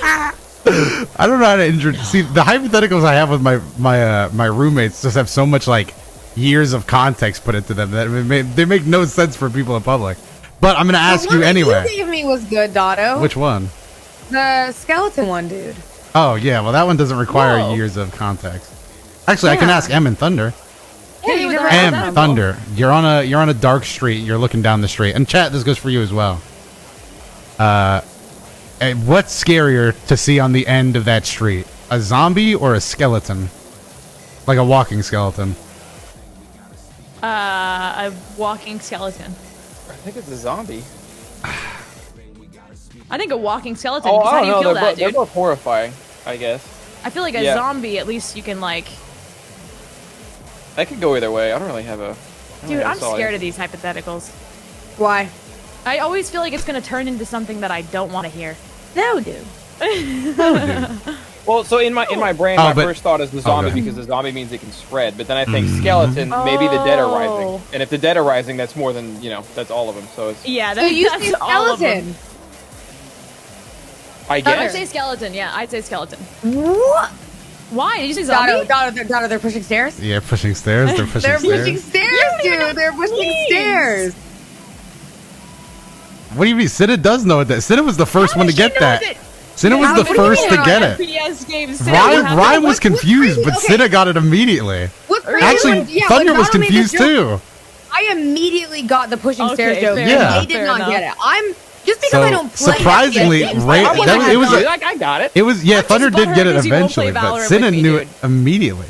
I don't know how to introduce. See, the hypotheticals I have with my roommates just have so much like years of context put into them that they make no sense for people in public. But I'm gonna ask you anyway. The one you gave me was good, Dotto. Which one? The skeleton one, dude. Oh yeah, well that one doesn't require years of context. Actually, I can ask M and Thunder. Yeah, Thunder, you're on a dark street. You're looking down the street, and chat, this goes for you as well. What's scarier to see on the end of that street? A zombie or a skeleton? Like a walking skeleton? A walking skeleton. I think it's a zombie. I think a walking skeleton. Oh, How do you kill that, they're dude? both horrifying, I guess. I feel like a zombie, at least you can, like... I could go either way. I don't really have a... Dude, I'm scared of these hypotheticals. Why? I always feel like it's going to turn into something that I don't want to hear. No, dude. Well, so in my brain, my first thought is the zombie because the zombie means it can spread. But then I think skeleton, maybe the dead are rising. And if the dead are rising, that's more than, that's all of them. So it's... Yeah, So you that's say all of them. skeleton. I I'd guess. say skeleton, yeah. I'd say skeleton. What? Why? Did you say zombie? Dotto, they're pushing stairs? Yeah, pushing stairs. They're pushing They're stairs. pushing stairs, dude. They're pushing stairs. What do you mean? Cinna does know that. Cinna was the first one to get that. Cinna was the first to get it. FPS games. Ryan was confused, but Cinna got it immediately. Actually, Thunder was confused too. I immediately got the pushing stairs joke. Yeah. They did not get it. I'm just because I don't play. Surprisingly, games, I got it. It was Thunder did get it eventually, but Cinna knew it immediately.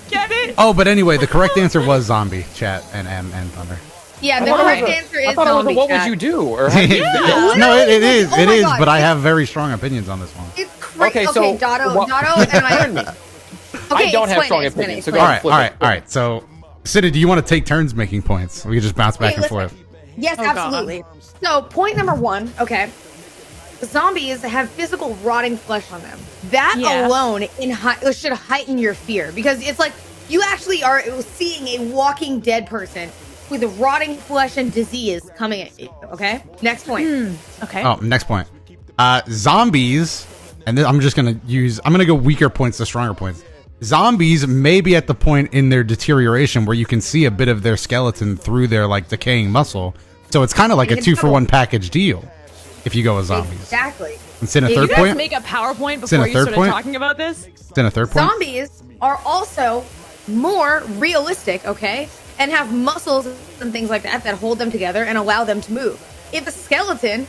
Get it? Oh, but anyway, the correct answer was zombie. Chat and Thunder. Yeah, the correct answer is zombie. What would you do? Or No, it is. But I have very strong opinions on this one. It's crazy. Okay, Dotto, and I. I don't have strong opinions. All right. So, Cinna, do you want to take turns making points? We can just bounce back and forth. Yes, absolutely. So, point number one, okay. Zombies have physical rotting flesh on them. That alone should heighten your fear because it's like you actually are seeing a walking dead person with a rotting flesh and disease coming at you, okay? Next point. Okay. Oh, next point. Zombies, and then I'm going to go weaker points to stronger points. Zombies may be at the point in their deterioration where you can see a bit of their skeleton through their like decaying muscle. So it's kind of like a 2-for-1 package deal if you go with zombies. Exactly. It's in a third point. point. Make a PowerPoint before you started talking about this. It's in a third point. Zombies are also more realistic, okay, and have muscles and things like that that hold them together and allow them to move. If a skeleton,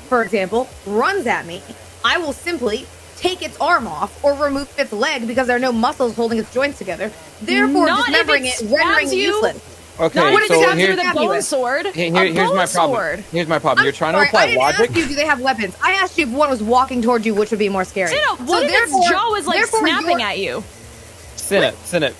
for example, runs at me, I will simply take its arm off or remove its leg because there are no muscles holding its joints together, therefore dismembering it, rendering it useless. Okay, what so here's the bone sword. Here's my problem. Here's my problem. You're trying to apply logic. I didn't ask you, do they have weapons? I asked you if one was walking towards you, which would be more scary. What if its jaw is like snapping at you? Cinna,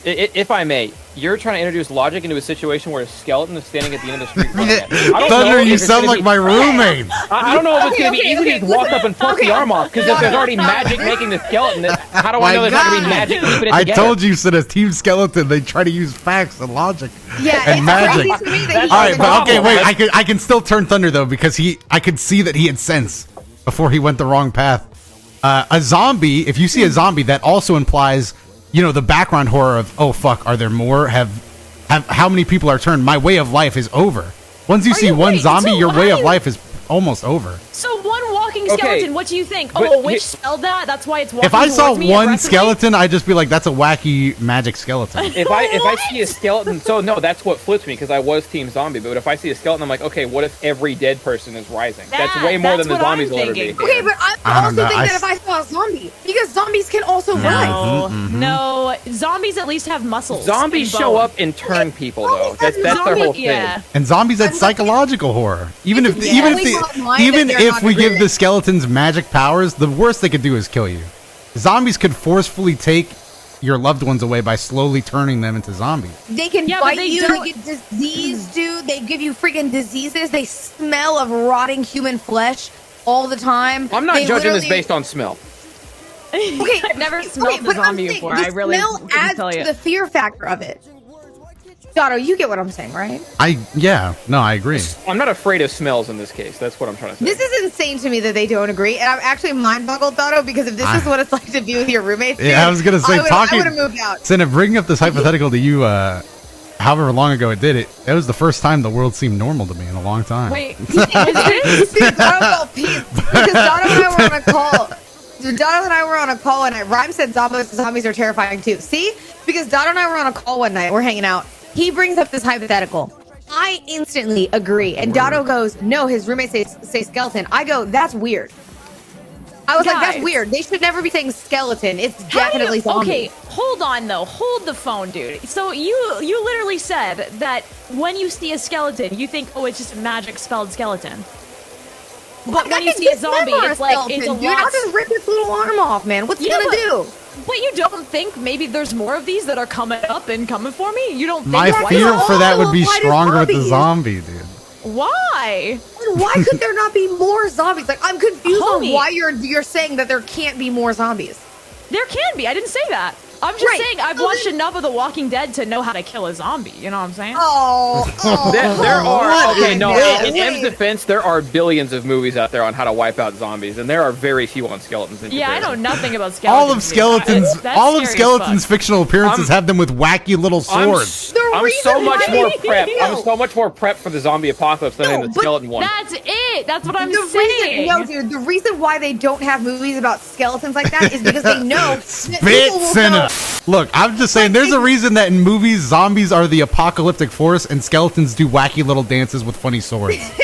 if I may, you're trying to introduce logic into a situation where a skeleton is standing at the end of the street. Thunder, you sound like my roommate. I don't know if it's going to be easy to walk up and pluck the arm off, because if there's already magic making the skeleton, how do I know there's not going to be magic keeping it together? I told you, Cinna, Team Skeleton, they try to use facts and logic and magic. All right, but okay, wait, I can still turn Thunder, though, because I could see that he had sense before he went the wrong path. A zombie, if you see a zombie, that also implies... the background horror of, oh fuck, are there more? Have how many people are turned? My way of life is over. Once you see one zombie, your way of life is almost over. So one walking skeleton, what do you think? Oh, a witch spelled that? That's why it's walking If I saw me one skeleton, I'd just be like, that's a wacky magic skeleton. If I see a skeleton, so no, that's what flips me, because I was Team Zombie, but if I see a skeleton, I'm like, okay, what if every dead person is rising? That's way more than the zombies will ever be. Okay, but I also think that if I saw a zombie, because zombies can also rise. No, zombies at least have muscles. Zombies show up and turn people, though. That's their whole thing. And zombies had psychological horror. Even if we give the skeletons magic powers, the worst they could do is kill you. Zombies could forcefully take your loved ones away by slowly turning them into zombies. They can bite you, they get disease, dude. They give you freaking diseases. They smell of rotting human flesh all the time. I'm not judging this based on smell. Okay, I've never smelled a zombie before. I really smell adds to the fear factor of it. Dotto, you get what I'm saying, right? I agree. I'm not afraid of smells in this case. That's what I'm trying to say. This is insane to me that they don't agree, and I'm actually mind-boggled, Dotto, because if this is what it's like to be with your roommates, dude, I was gonna say, I would have moved out. Senna, bringing up this hypothetical to you, however long ago it did, it was the first time the world seemed normal to me in a long time. Wait, Dude, Dotto felt peace because Dotto and I were on a call. Dotto and I were on a call one night. Rhyme said zombies are terrifying too. See? Because Dotto and I were on a call one night. We're hanging out. He brings up this hypothetical. I instantly agree. And Dotto goes, no, his roommates say skeleton. I go, that's weird. I was like, that's weird. They should never be saying skeleton. It's definitely zombie. Okay, hold on though. Hold the phone, dude. So you literally said that when you see a skeleton, you think, oh, it's just a magic spelled skeleton. But when you see a zombie, it's like it's a lot. I'll just rip its little arm off, man. What's he gonna do? But you don't think maybe there's more of these that are coming up and coming for me? You don't think My fear for that would be stronger with the zombie, dude. Why? Why could there not be more zombies? Like, I'm confused on why you're saying that there can't be more zombies. There can be. I didn't say that. I'm just saying I've watched enough of The Walking Dead to know how to kill a zombie. You know what I'm saying? There are in M's defense, there are billions of movies out there on how to wipe out zombies, and there are very few on skeletons. Yeah, I know nothing about skeletons. All of skeletons' fictional appearances have them with wacky little swords. I'm so much more prepped for the zombie apocalypse than the skeleton one. That's it. That's what I'm saying. No, dude. The reason why they don't have movies about skeletons like that is because they know. Spit Senna. Look, I'm just saying, there's a reason that in movies, zombies are the apocalyptic force and skeletons do wacky little dances with funny swords. Get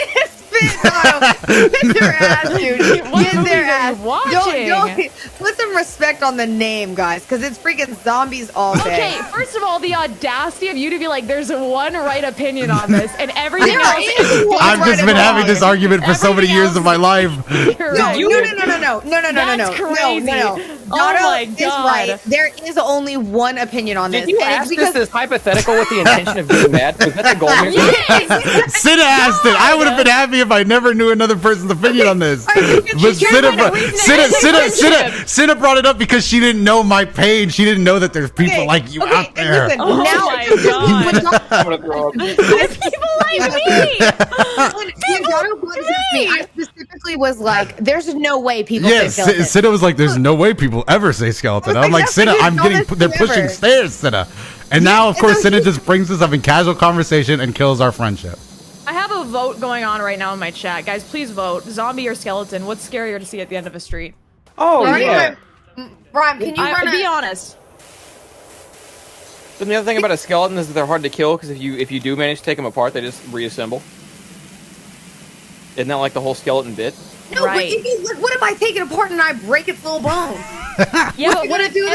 their ass, dude. Get their ass. Don't put some respect on the name, guys, because it's freaking zombies all day. Okay, first of all, the audacity of you to be like, there's one right opinion on this, and everything else is I've just been having this argument for so many years of my life. No. That's crazy. No. Oh my God. Is right. There is only one opinion on this. Did you ask this hypothetical with the intention of getting mad? Was that the goal here? Yes. Sid asked it. I would have been happy if I never knew another person's opinion on this. But Sid brought it up because she didn't know my page. She didn't know that there's people like you out there. Listen, oh my God. I'm gonna throw up. People like me. I specifically was like, there's no way people say skeleton. Sidda was like, there's no way people ever say skeleton. I'm like, Sidda, they're pushing stairs, Sidda. And now, of course, Sidda just brings us up in casual conversation and kills our friendship. I have a vote going on right now in my chat. Guys, please vote. Zombie or skeleton? What's scarier to see at the end of a street? Oh, yeah. Ryan, can you be honest? And the other thing about a skeleton is that they're hard to kill because if you do manage to take them apart, they just reassemble. Isn't that like the whole skeleton bit? No, right. But what if I take it apart and I break its little bones? Yeah, but what if you're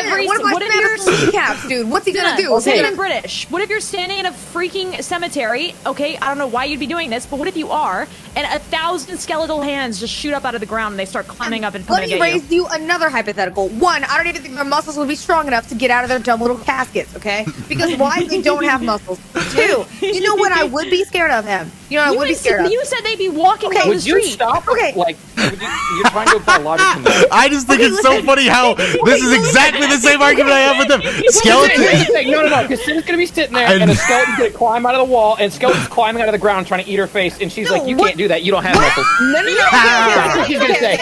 kneecaps, dude? What's he gonna do? Say it in British. What if you're standing in a freaking cemetery? Okay, I don't know why you'd be doing this, but what if you are, and 1,000 skeletal hands just shoot up out of the ground and they start climbing up and coming to get you? Let me raise you another hypothetical. One, I don't even think their muscles would be strong enough to get out of their dumb little caskets, okay? Because why? They don't have muscles. Two, you know what I would be scared of him? You know what I would be scared of? You said they'd be walking down the street. Would you stop? Okay. Like, you're trying to apply logic to that. I just think it's so funny how this is exactly the same argument I have with them. Skeleton. No, because Sid's gonna be sitting there and a skeleton's gonna climb out of the wall, and skeleton's climbing out of the ground trying to eat her face, and she's like, "You can't do that. You don't have muscles." No. That's what she's gonna say.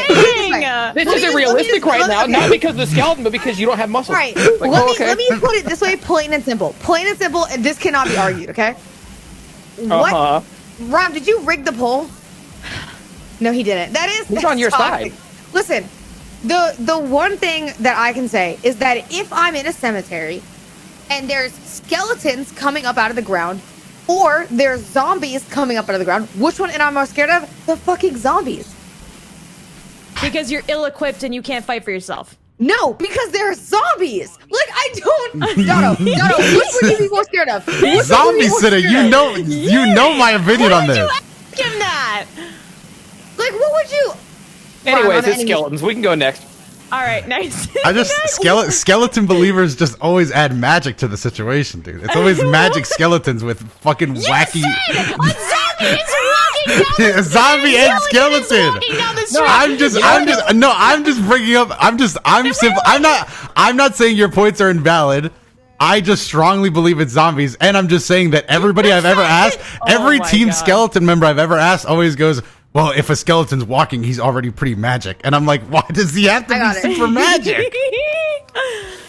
This isn't realistic right now, not because of the skeleton, but because you don't have muscles. Right. Like, let me put it this way, plain and simple. Plain and simple, and this cannot be argued, okay? What? Rob, did you rig the poll? No, he didn't. That's on your side. Listen, the one thing that I can say is that if I'm in a cemetery and there's skeletons coming up out of the ground, or there's zombies coming up out of the ground, which one am I more scared of? The fucking zombies. Because you're ill-equipped and you can't fight for yourself. No, because they're zombies. Like, I don't. Doto, which would you be more scared of? Zombie Sitter, you know my opinion on this. Why would you ask him that? Like, what would you? Anyways, it's skeletons. We can go next. All right, nice. I just skeleton believers just always add magic to the situation, dude. It's always magic skeletons with fucking wacky. A zombie is walking down the A zombie and skeleton. No, I'm just bringing up. I'm not saying your points are invalid. I just strongly believe it's zombies, and I'm just saying that everybody I've ever asked, every Team Skeleton member I've ever asked always goes, well, if a skeleton's walking, he's already pretty magic. And I'm like, why does he have to be super magic?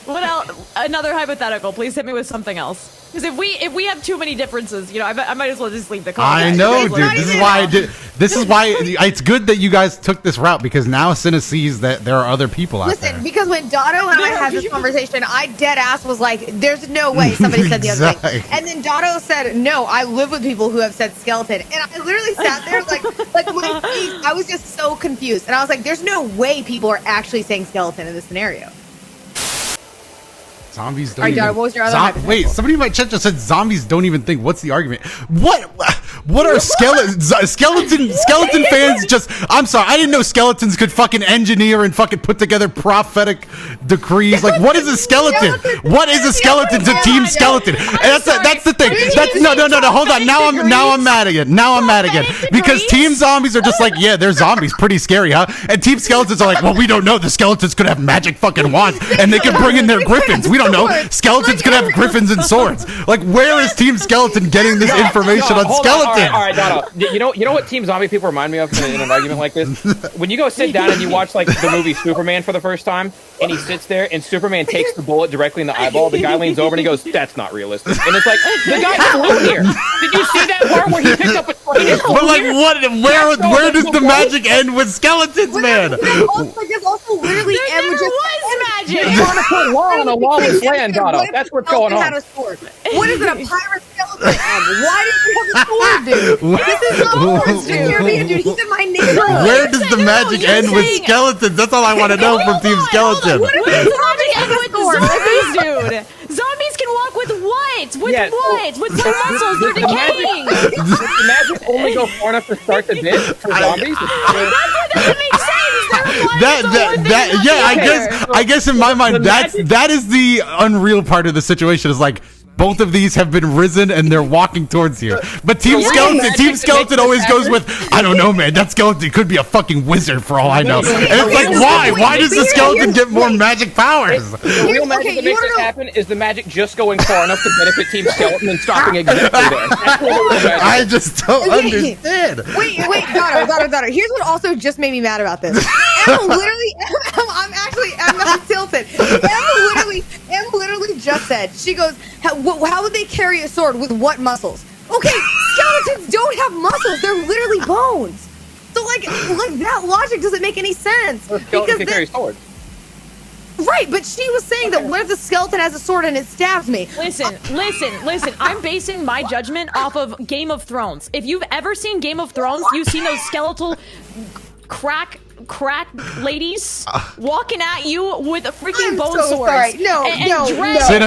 What else? Another hypothetical. Please hit me with something else. Because if we have too many differences, I might as well just leave the comment. I know, dude. This is why I did. This is why it's good that you guys took this route, because now Cinna sees that there are other people out there. Listen, because when Dotto and I had this conversation, I dead ass was like, "There's no way somebody said the other thing." And then Dotto said, "No, I live with people who have said skeleton," and I literally sat there like my face. I was just so confused, and I was like, "There's no way people are actually saying skeleton in this scenario." Zombies don't even... What was your other Wait, somebody in my chat just said zombies don't even think. What's the argument? What are skeleton fans just... I'm sorry, I didn't know skeletons could fucking engineer and fucking put together prophetic decrees. Like, what is a skeleton? What is a skeleton to Team Skeleton? And that's the thing. No, hold on. Now I'm mad again. Because Team Zombies are just like, yeah, they're zombies. Pretty scary, huh? And Team Skeletons are like, well, we don't know. The skeletons could have magic fucking wands, and they can bring in their griffins. We don't know. Skeletons could have griffins and swords. Like, where is Team Skeleton getting this information on skeletons? All right, You know what Team Zombie people remind me of in an argument like this? When you go sit down and you watch like the movie Superman for the first time, and he sits there and Superman takes the bullet directly in the eyeball, the guy leans over and he goes, "That's not realistic." And it's like, the guy flew here. Did you see that part where he picked up a plane? But like, where does the magic end with skeletons, man? There's also literally there was magic. You're trying to put law on a lawless land, Dotto. That's what's going on. What is it, a pirate skeleton? Why did you have a sword, dude? This is not dude. He's in my neighborhood. Where does the magic end with skeletons? That's all I want to know from Team Skeleton. What does the magic end with zombies, dude? Zombies can walk with what? With their muscles. They're decaying. Does the magic only go far enough to start the bit for zombies? That doesn't make sense. I guess in my mind that is the unreal part of the situation. Is like, both of these have been risen and they're walking towards you. But Team Skeleton always goes with, I don't know, man. That skeleton could be a fucking wizard for all I know. And it's like, why? Why does the skeleton get more magic powers? The real magic that makes this happen is the magic just going far enough to benefit Team Skeleton and stopping exactly there. I just don't understand. Wait, Dotto. Here's what also just made me mad about this. I'm tilted. Em literally just said, she goes, how would they carry a sword with what muscles? Okay, skeletons don't have muscles. They're literally bones. So like that logic doesn't make any sense. Skeleton can carry swords. Right, but she was saying that what if the skeleton has a sword and it stabs me? Listen. I'm basing my judgment off of Game of Thrones. If you've ever seen Game of Thrones, you've seen those skeletal crack ladies walking at you with a freaking bone sword. Sorry. No.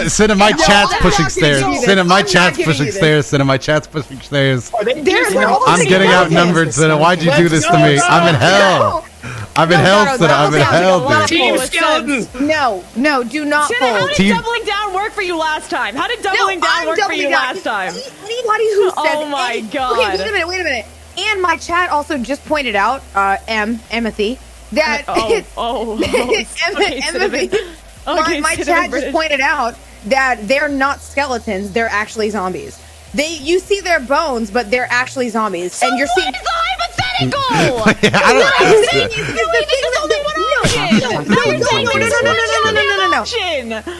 Cinna, my chat's pushing stairs. Cinna, my chat's pushing stairs. Cinna, my chat's pushing stairs. I'm getting outnumbered, Cinna. Why'd you do this to me? I'm in hell. I'm in hell, Cinna. I'm in hell, dude. Team Skeletons! No, do not fold. How did doubling down work for you last time? How did doubling down work for you last time? Anybody who says... Oh my god. Okay, wait a minute. And my chat also just pointed out, Empathy, that my chat just pointed out that they're not skeletons, they're actually zombies. You see their bones, but they're actually zombies. So and you're seeing the hypothetical!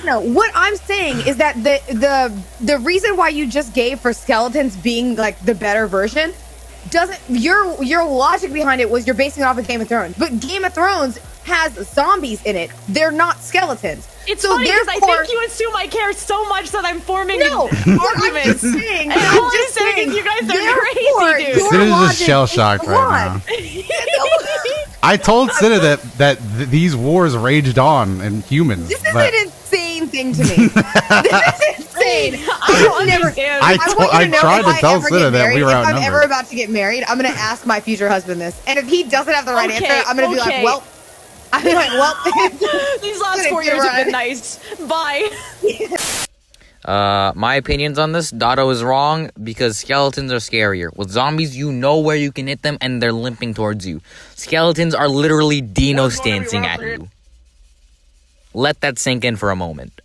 No, what I'm saying is that the reason why you just gave for skeletons being like the better version doesn't, your logic behind it was you're basing it off of Game of Thrones, but Game of Thrones has zombies in it. They're not skeletons. It's funny because I think you assume I care so much that I'm forming arguments. I'm just saying, and all I'm saying is you guys are crazy, dude. Cinna's just shell-shocked right now. I told Cinna that these wars raged on in humans. This is an insane thing to me. This is insane. I tried to tell Cinna that we were outnumbered. If I'm ever about to get married, I'm going to ask my future husband this. And if he doesn't have the right answer, I'm going to be like, well... These last 4 years have been nice. Bye. My opinions on this, Dotto is wrong because skeletons are scarier. With zombies, you know where you can hit them and they're limping towards you. Skeletons are literally Dino stancing at you. Let that sink in for a moment.